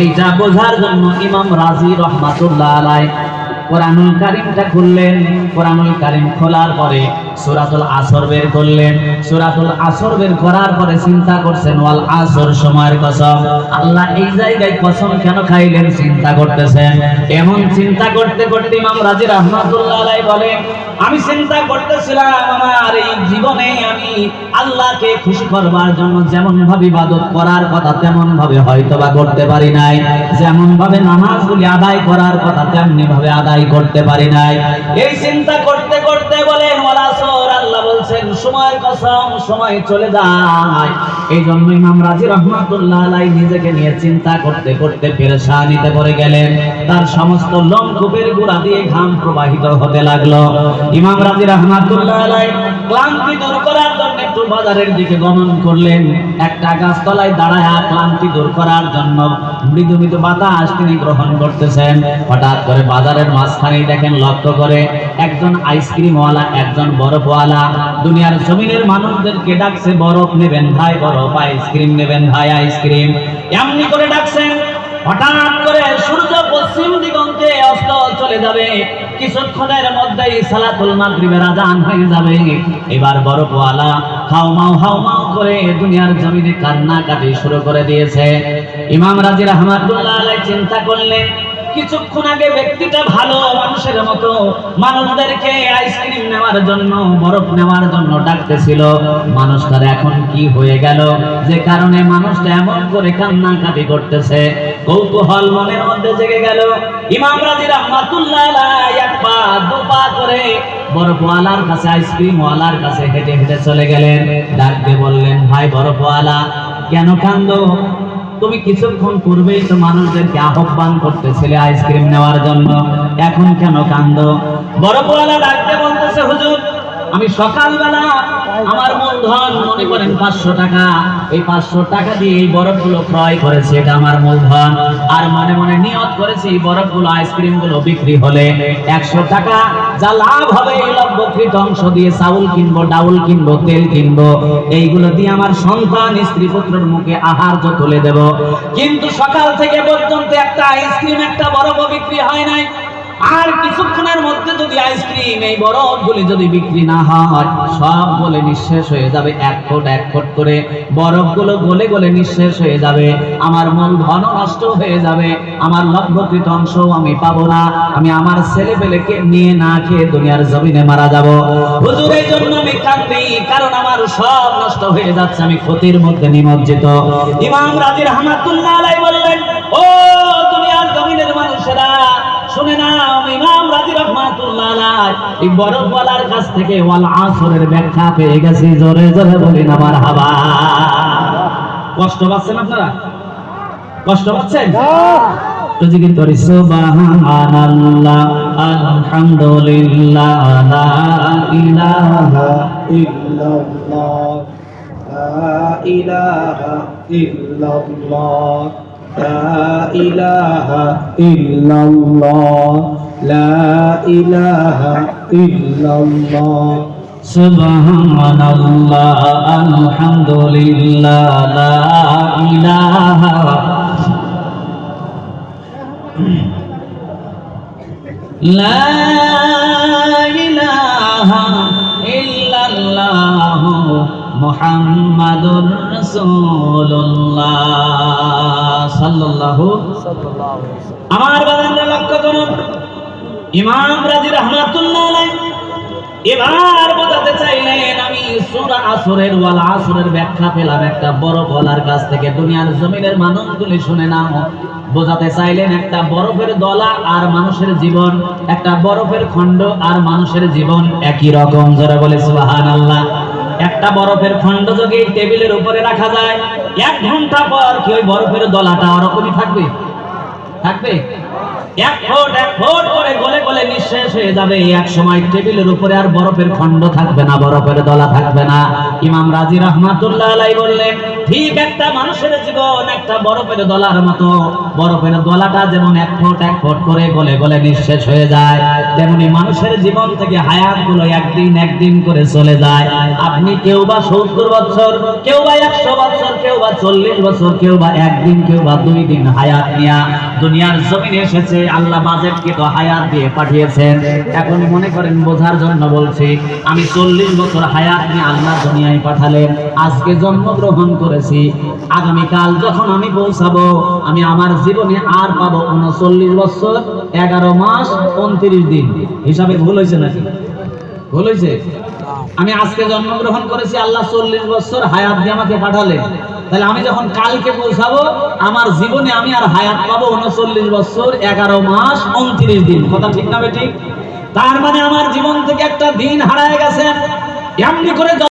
এইটা বোঝার জন্য ইমাম রাজি রহমাতুল্লাহ আলাইহি কোরআনুল কারীমটা খুললেন। কোরআনুল কারীম খোলার পরে সূরাতুল আসর বের করলেন। সূরাতুল আসর বের করার পরে চিন্তা করছেন, ওয়াল আসর, সময়ের কসম। আল্লাহ এই জায়গায় কসম কেন খাইলেন চিন্তা করতেছেন। এমন চিন্তা করতে করতে ইমাম রাজি রহমাতুল্লাহ আলাইহি বলেন, আমি চিন্তা করতেছিলাম আমার এই জীবনে আমি আল্লাহকে খুশি করবার জন্য যেমন ভাবে ইবাদত করার কথা তেমন ভাবে হয়তোবা করতে পারি নাই, যেমন ভাবে নামাজগুলি আদায় করার কথা তেমনি ভাবে আদায় করতে পারি নাই। এই চিন্তা করতে করতে বলেন ওয়াল আসর, আল্লাহ বলছেন সময়ের কসম, সময় চলে যায়। এই জন্য ইমাম রাজি রহমাতুল্লাহ আলাইহি নিজেকে নিয়ে চিন্তা করতে করতে পেরেশানিতে পড়ে গেলেন। তার সমস্ত লোমকূপের গোড়া দিয়ে ঘাম প্রবাহিত হতে লাগলো। ইমাম রাজি রহমাতুল্লাহ আলাইহি ক্লান্তি দূর করার জন্য একটু বাজারের দিকে গমন করলেন। একটা গাছতলায় দাঁড়ায় ক্লান্তি দূর করার জন্য মৃদু মৃদু বাতাস তিনি গ্রহণ করতেছেন। হঠাৎ করে বাজারের মাঝখানে দেখেন, লক্ষ্য করে একজন আইসক্রিমওয়ালা, একজন বরফওয়ালা দুনিয়ার জমিনের মানুষদেরকে ডাকছে, বরফ নেবেন ভাই বরফ, আইসক্রিম নেবেন ভাই আইসক্রিম, এমনি করে ডাকছেন। হঠাৎ করে সূর্য পশ্চিম দিগন্তে অস্ত চলে যাবে, কিছুক্ষণের মধ্যেই সালাতুল মাগরিবের আযান হয়ে যাবে। এবার বরফওয়ালা হাউমাউ করে দুনিয়ার জমিনে কান্নাকাটি শুরু করে দিয়েছে। ইমাম রাজি রহমাতুল্লাহ আলাইহি চিন্তা করলেন, কিছুক্ষণ আগে ব্যক্তিটা ভালো মানুষের মতো মানুষদেরকে আইসক্রিম নেওয়ার জন্য, বরফ নেওয়ার জন্য ডাকতেছিল, মানুষটার এখন কি হয়ে গেল যে কারণে মানুষটা এমন করে কান্নাকাটি করতেছে? কৌতূহল মনের মধ্যে জেগে গেল। ইমাম রাজি রহমাতুল্লাহ আলাইহি এক পা দু পা করে বরফওয়ালার কাছে, আইসক্রিমওয়ালার কাছে হেঁটে হেঁটে চলে গেলেন। ডাক দিয়ে বললেন, ভাই বরফওয়ালা, কেন কান্দো? তুমি কিছুক্ষণ পূর্বেই তো মানুষদেরকে আহ্বান করতেছিলে আইসক্রিম নেওয়ার জন্য, এখন কেন কান্দো? বরফওয়ালা ডাকতে বলতেছে, হুজুর আমি সকালবেলা আমার মূলধন মনে করেন 500 টাকা, এই 500 টাকা দিয়ে এই বরফগুলো ক্রয় করেছে, এটা আমার মূলধন। আর মনে মনে নিয়ত করেছি এই বরফগুলো, আইসক্রিমগুলো বিক্রি হলে 100 টাকা যা লাভ হবে এই লভ্যকৃত অংশ দিয়ে চাউল কিনবো, ডাউল কিনবো, তেল কিনবো, এইগুলো দিয়ে আমার সন্তান স্ত্রী পুত্রের মুখে আহার্য তুলে দেব। কিন্তু সকাল থেকে পর্যন্ত একটা আইসক্রিম, একটা বরফও বিক্রি হয় নাই। আর কিছুক্ষণের মধ্যে যদি আইসক্রিম, এই বরফগুলি যদি বিক্রি না হয়, সব গলে নিঃশেষ হয়ে যাবে, এক ফুট করে বরফগুলো গলে গলে নিঃশেষ হয়ে যাবে, আমার মূলধন নষ্ট হয়ে যাবে, আমার লভ্যকৃত অংশ আমি পাবো না, আমি আমার ছেলে পেলেকে নিয়ে না খেয়ে দুনিয়ার জমিনে মারা যাব। হুজুর এই জন্য আমি কাঁদি, কারণ আমার সব নষ্ট হয়ে যাচ্ছে, আমি ক্ষতির মধ্যে নিমজ্জিত। ইমাম রাজি রহমাতুল্লাহ আলাইহি বললেন, ও দুনিয়ার জমিনের মানুষেরা শুনে না, ইমাম রাজি রহমাতুল্লাহ আলাইহি এই বরফওয়ালার কাছ থেকে ওয়াল আসরের ব্যাখ্যা পেয়ে গেছি। জোরে জোরে বলেন মারহাবা। কষ্ট পাচ্ছেন আপনারা? কষ্ট পাচ্ছেন? তো জিকির করি, সুবহানাল্লাহ, আলহামদুলিল্লাহ, লা ইলাহা ইল্লাল্লাহ, লা ইলাহা ইল্লাল্লাহ, লা ইলাহা ইল্লাল্লাহ, লা ইলাহা ইল্লাল্লাহ, সুবহানাল্লাহ, আলহামদুলিল্লাহ, লা ইলাহা লা ইলাহা ইল্লাল্লাহ, মুহাম্মাদুর রাসূলুল্লাহ সাল্লাল্লাহু আলাইহি। আমার বাজানরা লক্ষ্য করুন, ইমাম রাজি রহমাতুল্লাহ আলাইহি এবার বোঝাতে চাইলেন, আমি সূরা আসরের ওয়াল আসরের ব্যাখ্যা পেলাম একটা বরফওয়ালার কাছ থেকে, দুনিয়ার জমিনের মানুষগুলি শুনে নাও। বোঝাতে চাইলেন একটা বরফের দলা আর মানুষের জীবন, একটা বরফের খণ্ড আর মানুষের জীবন একই রকম। যারা বলে সুবহানাল্লাহ। একটা বরফের খণ্ড যদি টেবিলের উপরে রাখা যায়, 1 ঘন্টা পর কি ওই বরফের দলাটা ওরকমই থাকবে? থাকবে? 1 ফুট করে গলে গলে নিঃশেষ হয়ে যাবে। এক সময় টেবিলের উপরে আর বরফের খণ্ড থাকবে না, বরফের দলা থাকবে না। ইমাম রাজি রহমাতুল্লাহ আলাইহি বললেন, ঠিক একটা মানুষের জীবন একটা বরফের দলার মতো, বরফের দলাটা যেমন এক ফোঁট করে গলে গলে নিঃশেষ হয়ে যায়, তেমনি মানুষের জীবন থেকে হায়াতগুলো একদিন একদিন করে চলে যায়। আপনি কেউ বা 70 বছর, কেউ বা 100 বছর, কেউ বা 40 বছর, কেউ বা একদিন, কেউ বা 2 দিন হায়াত নিয়ে দুনিয়ার জমিনে এসেছে। আল্লাহ বাজেটকে তো হায়াত দিয়ে পাঠিয়েছেন। এখন মনে করেন বোঝার জন্য বলছি, আমি 40 বছর হায়াত নিয়ে আল্লাহ দুনিয়ায় পাঠালেন, আজকে জন্মগ্রহণ করেছি, আগামীকাল যখন আমি পৌঁছাবো, আমি আমার জীবনে আর পাবো 39 বছর 11 মাস 29 দিন। হিসাবে ভুল হয়েছে নাকি? ভুল হয়েছে? আমি আজকে জন্মগ্রহণ করেছি, আল্লাহ 40 বছর হায়াত দিয়ে আমাকে পাঠালেন, তাহলে আমি যখন কালকে পৌঁছাবো, আমার জীবনে আমি আর হায়াত পাবো 39 বছর 11 মাস 29 দিন। কথা ঠিক না বেঠিক? তার মানে আমার জীবন থেকে একটা দিন হারায় গেছে। এমনি করে